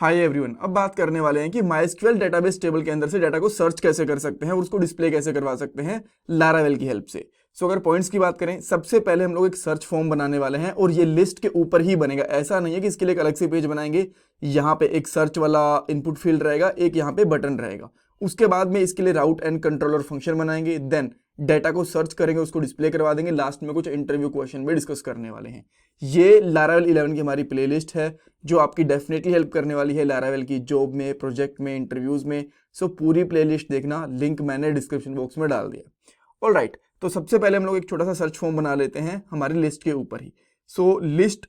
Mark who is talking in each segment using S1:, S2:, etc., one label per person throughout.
S1: Hi everyone, अब बात करने वाले हैं कि माइस्क्वेल डेटाबेस टेबल के अंदर से डाटा को सर्च कैसे कर सकते हैं और उसको डिस्प्ले कैसे करवा सकते हैं लारावेल की हेल्प से। सो अगर पॉइंट्स की बात करें, सबसे पहले हम लोग एक सर्च फॉर्म बनाने वाले हैं और ये लिस्ट के ऊपर ही बनेगा। ऐसा नहीं है कि इसके लिए एक अलग से पेज बनाएंगे। यहाँ पे एक सर्च वाला इनपुट फील्ड रहेगा, एक यहाँ पे बटन रहेगा। उसके बाद में इसके लिए राउट एंड कंट्रोलर फंक्शन बनाएंगे, देन डाटा को सर्च करेंगे, उसको डिस्प्ले करवा देंगे। लास्ट में कुछ इंटरव्यू क्वेश्चन भी डिस्कस करने वाले हैं। ये लारावेल 11 की हमारी प्लेलिस्ट है जो आपकी डेफिनेटली हेल्प करने वाली है लारावेल की जॉब में, प्रोजेक्ट में, इंटरव्यूज में। सो पूरी प्लेलिस्ट देखना, लिंक मैंने डिस्क्रिप्शन बॉक्स में डाल दिया। ऑलराइट, तो सबसे पहले हम लोग एक छोटा सा सर्च फॉर्म बना लेते हैं हमारी लिस्ट के ऊपर ही। सो लिस्ट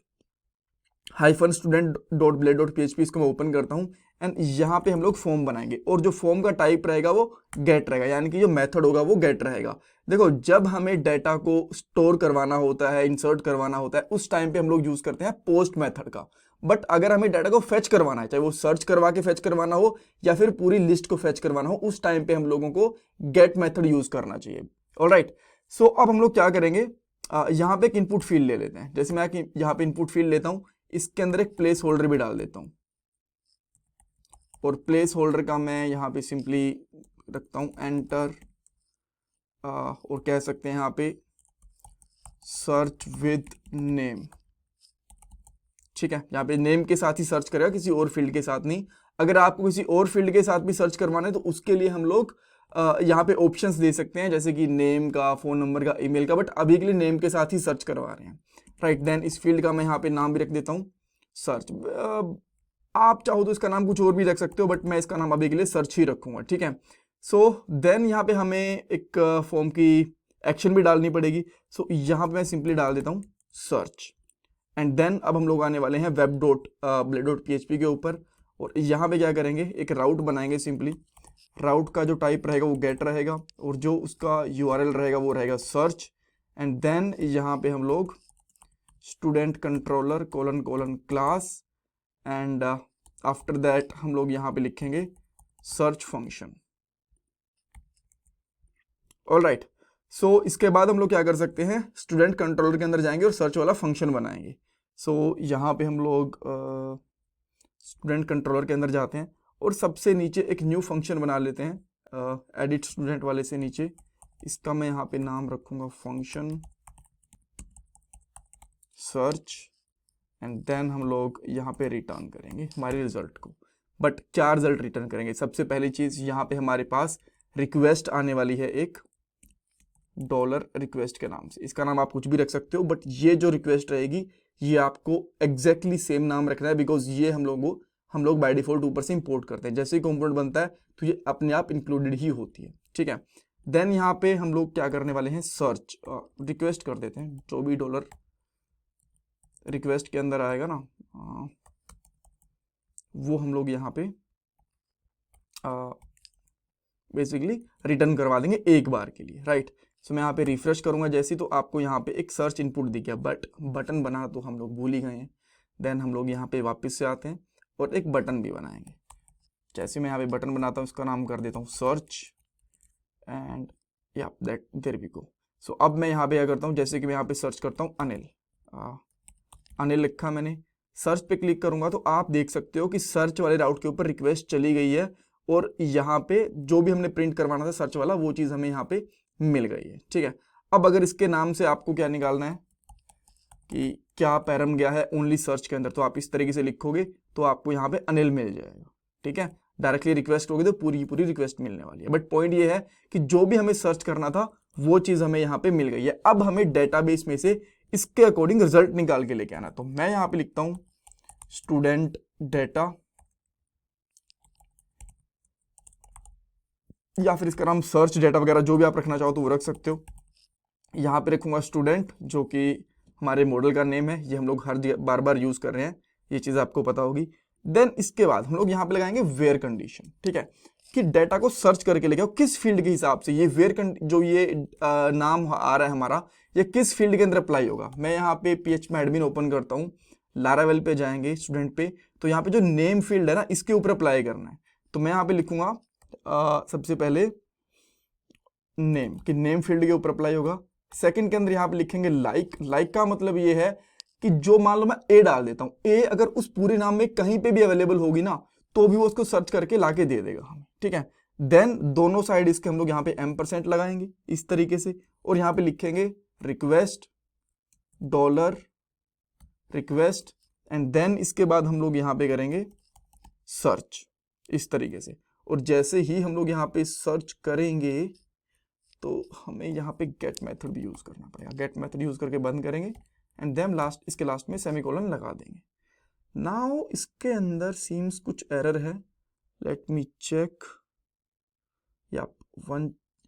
S1: -student.blade.php इसको मैं ओपन करता हूँ एंड यहाँ पे हम लोग फॉर्म बनाएंगे और जो फॉर्म का टाइप रहेगा वो गेट रहेगा, यानी कि जो मेथड होगा वो गेट रहेगा। देखो, जब हमें डाटा को स्टोर करवाना होता है, इंसर्ट करवाना होता है, उस टाइम पे हम लोग यूज करते हैं पोस्ट मेथड का। बट अगर हमें डाटा को फेच करवाना है, चाहे वो सर्च करवा के फेच करवाना हो या फिर पूरी लिस्ट को फेच करवाना हो, उस टाइम पे हम लोगों को गेट मेथड यूज करना चाहिए। ऑलराइट, सो अब हम लोग क्या करेंगे, यहाँ पे एक इनपुट फील्ड ले लेते हैं। जैसे मैं यहाँ पे इनपुट फील्ड लेता हूँ, इसके अंदर एक प्लेस होल्डर भी डाल देता हूँ और प्लेस होल्डर का मैं यहाँ पे सिंपली रखता हूँ एंटर, और कह सकते हैं यहाँ पे सर्च विद नेम। ठीक है, यहाँ पे नेम के साथ ही सर्च करेगा, किसी और फील्ड के साथ नहीं। अगर आपको किसी और फील्ड के साथ भी सर्च करवाना है तो उसके लिए हम लोग यहाँ पे ऑप्शंस दे सकते हैं, जैसे कि नेम का, फोन नंबर का, ईमेल का। बट अभी के लिए नेम के साथ ही सर्च करवा रहे हैं। राइट, देन इस फील्ड का मैं यहाँ पे नाम भी रख देता हूँ सर्च। आप चाहो तो इसका नाम कुछ और भी रख सकते हो, बट मैं इसका नाम अभी के लिए सर्च ही रखूंगा। ठीक है, सो देन यहाँ पे हमें एक फॉर्म की एक्शन भी डालनी पड़ेगी। सो यहाँ पे मैं सिंपली डाल देता हूँ सर्च एंड देन अब हम लोग आने वाले हैं web.blade.php के ऊपर और यहाँ पे क्या करेंगे, एक राउट बनाएंगे। सिंपली राउट का जो टाइप रहेगा वो गेट रहेगा और जो उसका URL रहेगा वो रहेगा सर्च एंड देन यहाँ पे हम लोग student controller : class and after that हम लोग यहाँ पे लिखेंगे सर्च फंक्शन। ऑलराइट, सो इसके बाद हम लोग क्या कर सकते हैं, स्टूडेंट कंट्रोलर के अंदर जाएंगे और सर्च वाला फंक्शन बनाएंगे। सो यहाँ पे हम लोग स्टूडेंट कंट्रोलर के अंदर जाते हैं और सबसे नीचे एक न्यू फंक्शन बना लेते हैं एडिट स्टूडेंट वाले से नीचे। इसका मैं यहाँ पे नाम रखूंगा फंक्शन सर्च एंड देन हम लोग यहाँ पे रिटर्न करेंगे हमारे रिजल्ट को। बट क्या रिजल्ट रिटर्न करेंगे, सबसे पहली चीज यहाँ पे हमारे पास रिक्वेस्ट आने वाली है, एक $रिक्वेस्ट के नाम से। इसका नाम आप कुछ भी रख सकते हो, बट ये जो रिक्वेस्ट रहेगी ये आपको एग्जैक्टली सेम नाम रखना है, बिकॉज ये हम लोग बाय डिफॉल्ट ऊपर से इंपोर्ट करते हैं। जैसे ही कंपोनेंट बनता है तो ये अपने आप इंक्लूडेड ही होती है। ठीक है, देन यहाँ पे हम लोग क्या करने वाले हैं, सर्च रिक्वेस्ट कर देते हैं। जो भी $रिक्वेस्ट के अंदर आएगा ना, वो हम लोग यहाँ पे बेसिकली रिटर्न करवा देंगे एक बार के लिए। राइट, सो मैं यहाँ पे रिफ्रेश करूंगा जैसे, तो आपको यहाँ पे एक सर्च इनपुट दिख गया, बट बटन बना तो हम लोग भूल ही गए हैं। देन हम लोग यहाँ पे वापस से आते हैं और एक बटन भी बनाएंगे। जैसे मैं यहाँ पे बटन बनाता हूँ, इसका नाम कर देता हूँ सर्च एंड या दैट देयर वी गो। सो अब मैं यहाँ पे क्या करता हूँ, जैसे कि मैं यहाँ पे सर्च करता हूँ अनिल लिखा मैंने, सर्च पे क्लिक करूंगा तो आप देख सकते हो कि सर्च वाले राउट के ऊपर रिक्वेस्ट चली गई है और यहाँ पे जो भी हमने प्रिंट करवाना था सर्च वाला, वो चीज हमें यहाँ पे मिल गई है। ठीक है, अब अगर इसके नाम से आपको क्या निकालना है कि क्या पैरम गया है ओनली सर्च के अंदर, तो आप इस तरीके से लिखोगे तो आपको यहाँ पे अनिल मिल जाएगा। ठीक है, डायरेक्टली रिक्वेस्ट होगी तो पूरी की पूरी रिक्वेस्ट मिलने वाली है। बट पॉइंट ये है कि जो भी हमें सर्च करना था वो चीज हमें यहाँ पे मिल गई है। अब हमें डेटाबेस में से इसके अकॉर्डिंग रिजल्ट निकाल के लेके आना। तो मैं यहाँ पे लिखता हूं स्टूडेंट डेटा, या फिर इसका नाम सर्च डेटा वगैरह जो भी आप रखना चाहो तो वो रख सकते हो। यहाँ पे रखूंगा स्टूडेंट, जो कि हमारे मॉडल का नेम है, ये हम लोग हर बार बार यूज कर रहे हैं, ये चीज आपको पता होगी। देन इसके बाद हम लोग यहाँ पे लगाएंगे वेयर कंडीशन। ठीक है, कि डेटा को सर्च करके लेके आओ किस फील्ड के हिसाब से, ये वेयर जो ये नाम आ रहा है हमारा, ये किस फील्ड के अंदर अप्लाई होगा। मैं यहाँ पे PHP एडमिन ओपन करता हूँ, लारावेल पे जाएंगे स्टूडेंट पे, तो यहाँ पे जो नेम फील्ड है ना, इसके ऊपर अप्लाई करना है। तो मैं यहाँ पे लिखूंगा सबसे पहले नेम, कि नेम फील्ड के ऊपर अप्लाई होगा। सेकंड के अंदर यहाँ पे लिखेंगे लाइक का मतलब ये है कि जो मान लो मैं ए डाल देता हूँ, ए अगर उस पूरे नाम में कहीं पे भी अवेलेबल होगी ना तो भी वो उसको सर्च करके लाके दे देगा हमें, ठीक है। देन दोनों साइड इसके हम लोग यहाँ पे M% लगाएंगे इस तरीके से, और यहाँ पे लिखेंगे request dollar request, and then इसके बाद हम लोग यहाँ पे करेंगे सर्च इस तरीके से। और जैसे ही हम लोग यहाँ पे सर्च करेंगे तो हमें यहाँ पे गेट मेथड भी यूज करना पड़ेगा। गेट मेथड यूज करके बंद करेंगे एंड देन इसके लास्ट में सेमीकोलन लगा देंगे। नाउ इसके अंदर सीम्स कुछ एरर है, लेट मी चेक। या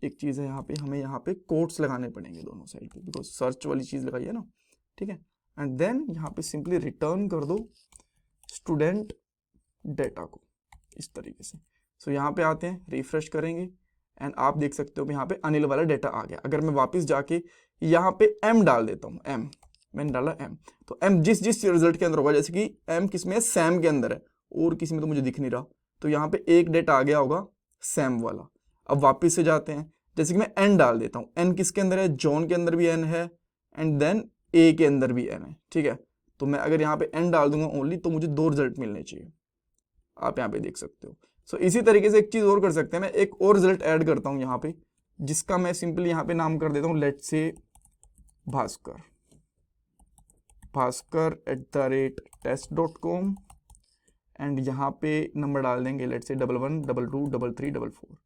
S1: एक चीज है यहाँ पे, हमें यहाँ पे कोट्स लगाने पड़ेंगे दोनों साइड पे, बिकॉज सर्च वाली चीज लगाई है ना, ठीक है। एंड देन यहाँ पे सिंपली रिटर्न कर दो स्टूडेंट डेटा को इस तरीके से। सो यहाँ पे आते हैं, रिफ्रेश करेंगे एंड आप देख सकते हो यहाँ पे अनिल वाला डेटा आ गया। अगर मैं वापस जाके यहाँ पे M डाल देता हूँ, M मैंने डाला M, तो M जिस रिजल्ट के अंदर होगा, जैसे कि M किसमें है, सैम के अंदर है, और किसी में तो मुझे दिख नहीं रहा, तो यहाँ पे एक डेटा आ गया होगा सैम वाला। अब वापस से जाते हैं, जैसे कि मैं N डाल देता हूँ, N किसके अंदर है, जॉन के अंदर भी N है एंड देन A के अंदर भी N है, ठीक है। तो मैं अगर यहाँ पे N डाल दूंगा ओनली तो मुझे 2 रिजल्ट मिलने चाहिए, आप यहाँ पे देख सकते हो। सो इसी तरीके से एक चीज और कर सकते हैं, मैं एक और रिजल्ट ऐड करता हूँ यहाँ पे, जिसका मैं सिंपली यहाँ पे नाम कर देता हूँ लेट से भास्कर @test.com, एंड यहाँ पे नंबर डाल देंगे लेट से 11 22 33 44,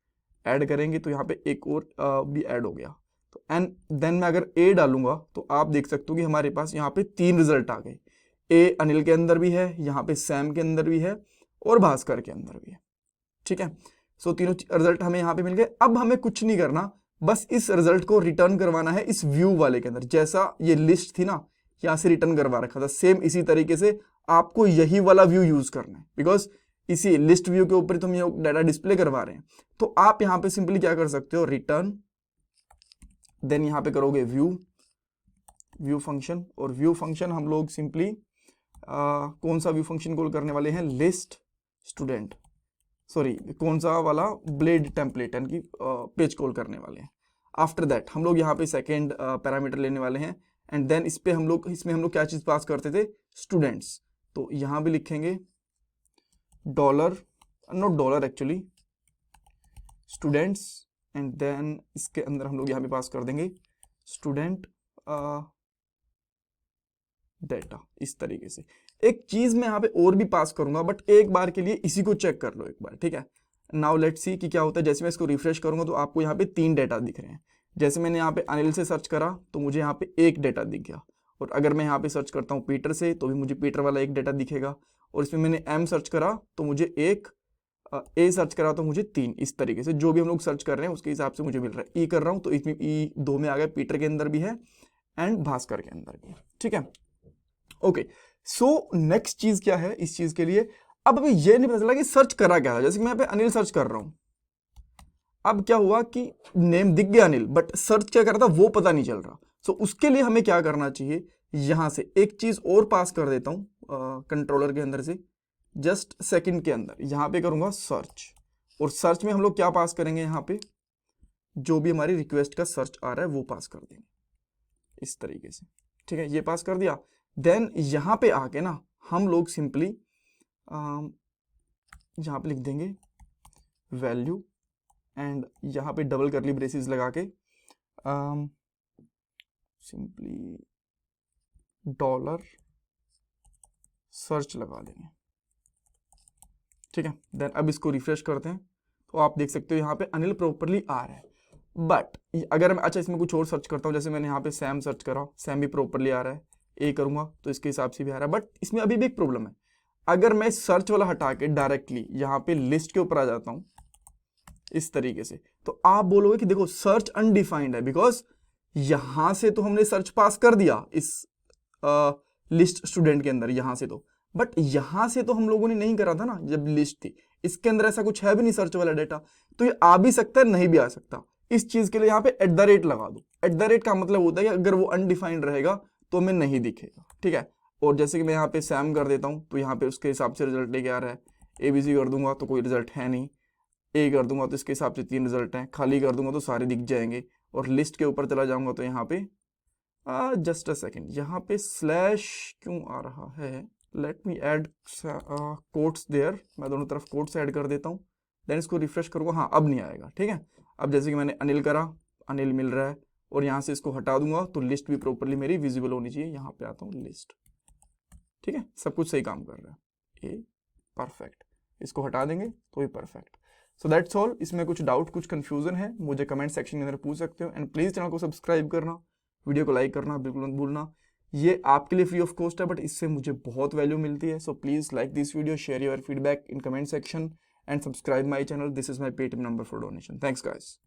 S1: ऐड करेंगे तो यहाँ पे एक और भी ऐड हो गया। तो एंड देन मैं अगर ए डालूंगा तो आप देख सकते हो कि हमारे पास यहाँ पे 3 रिजल्ट आ गए। ए अनिल के अंदर भी है, यहाँ पे सैम के अंदर भी है और भास्कर के अंदर भी है, ठीक है। सो तीनों रिजल्ट हमें यहाँ पे मिल गए। अब हमें कुछ नहीं करना, बस इस रिजल्ट को रिटर्न करवाना है इस व्यू वाले के अंदर। जैसा ये लिस्ट थी ना, यहाँ से रिटर्न करवा रखा था, सेम इसी तरीके से आपको यही वाला व्यू यूज करना है, बिकॉज इसी लिस्ट व्यू के ऊपर तो हम ये डाटा डिस्प्ले करवा रहे हैं। तो आप यहाँ पे सिंपली क्या कर सकते हो, रिटर्न, देन यहाँ पे करोगे व्यू फंक्शन, और व्यू फंक्शन हम लोग सिंपली कौन सा व्यू फंक्शन कॉल करने वाले हैं, लिस्ट स्टूडेंट, सॉरी कौन सा वाला, ब्लेड टेम्पलेट यानी कि पेज कॉल करने वाले हैं। आफ्टर दैट हम लोग यहाँ पे सेकेंड पैरामीटर लेने वाले हैं, एंड देन इसमें हम लोग क्या चीज पास करते थे, स्टूडेंट्स। तो यहाँ भी लिखेंगे dollar, not dollar actually, students, and then इसके अंदर हम लोग यहाँ पे पास कर देंगे स्टूडेंट डेटा इस तरीके से। एक चीज मैं यहाँ पे और भी पास करूंगा, बट एक बार के लिए इसी को चेक कर लो एक बार, ठीक है। नाउ लेट्स सी कि क्या होता है। जैसे मैं इसको रिफ्रेश करूंगा तो आपको यहाँ पे 3 डेटा दिख रहे हैं। जैसे मैंने यहाँ पे अनिल से सर्च करा तो मुझे यहाँ पे एक डेटा दिख गया, और अगर मैं यहाँ पे सर्च करता हूँ पीटर से तो भी मुझे पीटर वाला एक डेटा दिखेगा, और इसमें मैंने M सर्च करा तो मुझे एक, ए सर्च करा तो मुझे 3, इस तरीके से जो भी हम लोग सर्च कर रहे हैं उसके हिसाब से मुझे मिल रहा है। ई कर रहा हूँ तो इसमें ई 2 में आ गया, पीटर के अंदर भी है एंड भास्कर के अंदर भी है, ठीक है। ओके, सो नेक्स्ट चीज क्या है इस चीज के लिए, अब अभी ये नहीं पता चला कि सर्च करा क्या था। जैसे कि मैं यहाँ पे अनिल सर्च कर रहा हूं, अब क्या हुआ कि नेम दिख गया अनिल, बट सर्च क्या कर रहा था वो पता नहीं चल रहा। सो उसके लिए हमें क्या करना चाहिए, यहां से एक चीज और पास कर देता हूं कंट्रोलर के अंदर से, जस्ट सेकंड के अंदर यहां पे करूंगा सर्च, और सर्च में हम लोग क्या पास करेंगे, यहाँ पे जो भी हमारी रिक्वेस्ट का सर्च आ रहा है वो पास कर देंगे इस तरीके से, ठीक है। ये पास कर दिया। देन यहां पे आके ना हम लोग सिंपली यहां पे लिख देंगे वैल्यू, एंड यहां पे डबल करली ब्रेसेस लगा के सिंपली डॉलर सर्च लगा देंगे, ठीक है। देन अब इसको रिफ्रेश करते हैं तो आप देख सकते हो यहाँ पे अनिल प्रॉपरली आ रहा है। बट अगर मैं अच्छा इसमें कुछ और सर्च करता हूँ, जैसे मैंने यहाँ पे सैम सर्च करा, सैम भी प्रॉपरली आ रहा है, ए करूंगा तो इसके हिसाब से भी आ रहा है। बट इसमें अभी भी एक प्रॉब्लम है, अगर मैं सर्च वाला हटा के डायरेक्टली यहाँ पे लिस्ट के ऊपर आ जाता हूँ इस तरीके से, तो आप बोलोगे कि देखो सर्च अनडिफाइंड है, बिकॉज यहां से तो हमने सर्च पास कर दिया इस लिस्ट स्टूडेंट के अंदर यहां से तो, बट यहां से तो हम लोगों ने नहीं करा था ना जब लिस्ट थी, इसके अंदर ऐसा कुछ है भी नहीं सर्च वाला डेटा, तो ये आ भी सकता है नहीं भी आ सकता। इस चीज के लिए यहाँ पे @ लगा दो। @ का मतलब होता है कि अगर वो अनडिफाइंड रहेगा तो हमें नहीं दिखेगा, ठीक है। और जैसे कि मैं यहाँ पे सैम कर देता हूँ तो यहाँ पे उसके हिसाब से रिजल्ट लेके आ रहा है, ABC कर दूंगा तो कोई रिजल्ट है नहीं, ए कर दूंगा तो इसके हिसाब से 3 रिजल्ट हैं, खाली कर दूंगा तो सारे दिख जाएंगे, और लिस्ट के ऊपर चला जाऊंगा तो यहाँ पे जस्ट अ सेकेंड, यहाँ पे स्लैश क्यों आ रहा है? Let me add quotes there, मैं दोनों तरफ कोट्स ऐड कर देता हूँ, देन इसको रिफ्रेश करूँगा। हाँ, अब नहीं आएगा, ठीक है। अब जैसे कि मैंने अनिल करा, अनिल मिल रहा है, और यहाँ से इसको हटा दूंगा तो लिस्ट भी प्रॉपरली मेरी विजिबल होनी चाहिए। यहाँ पे आता हूँ लिस्ट, ठीक है, सब कुछ सही काम कर रहा है, ये परफेक्ट। इसको हटा देंगे तो ये परफेक्ट। So that's all. इसमें कुछ डाउट, कुछ कंफ्यूजन है, मुझे कमेंट सेक्शन के अंदर पूछ सकते हो। एंड प्लीज चैनल को सब्सक्राइब करना, वीडियो को लाइक करना बिल्कुल मत भूलना। ये आपके लिए फ्री ऑफ कॉस्ट है, बट इससे मुझे बहुत वैल्यू मिलती है। So please like this video, share your feedback in comment section, and subscribe my channel. This is my Paytm number for donation. Thanks guys.